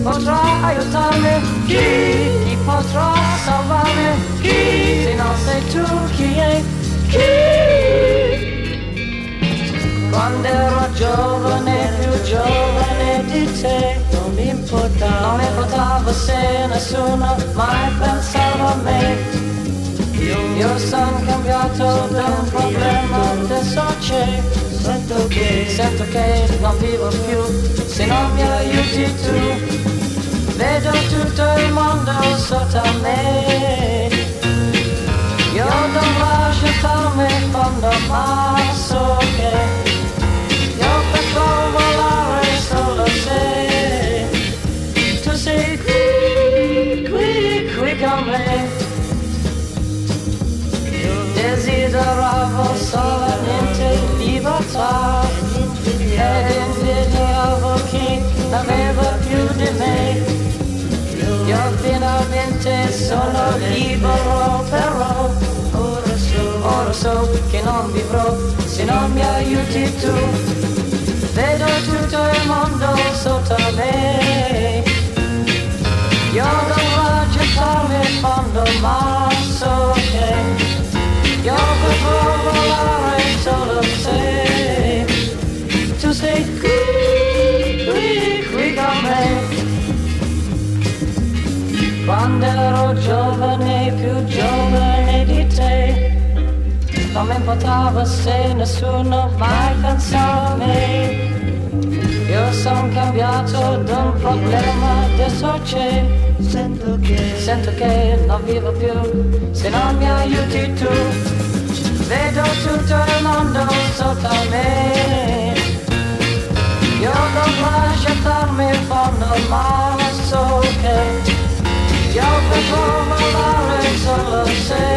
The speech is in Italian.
potrà aiutarmi? Chi potrà salvarmi? Chi? Se non sei tu, chi è? Chi? Quando ero giovane, più giovane di te, non mi importava se nessuno mai pensava a me. Io sono cambiato da un problema, adesso c'è. Sento che non vivo più se non mi aiuti tu. Vedo tutto il mondo sotto a me. Io dovrò gettarmi in fondo, ma so che io potrò volare solo se tu sei qui con me. Desideravo solamente libertà ed invidiavo chi n'aveva più di me. Io finalmente sono libero, però ora so che non vivrò se non mi aiuti tu. Vedo tutto il mondo sotto me. Io dovrò gettarmi in fondo, ma so che io potrò volare solo se tu sei qui con me. Quando ero giovane, più giovane di te, non mi importava se nessuno mai pensava a me. Io sono cambiato da un problema, adesso c'è. Sento che non vivo più se non mi aiuti tu. Vedo tutto il mondo sotto me. Io dovrò gettarmi in fondo, ma so che io potrò volare solo se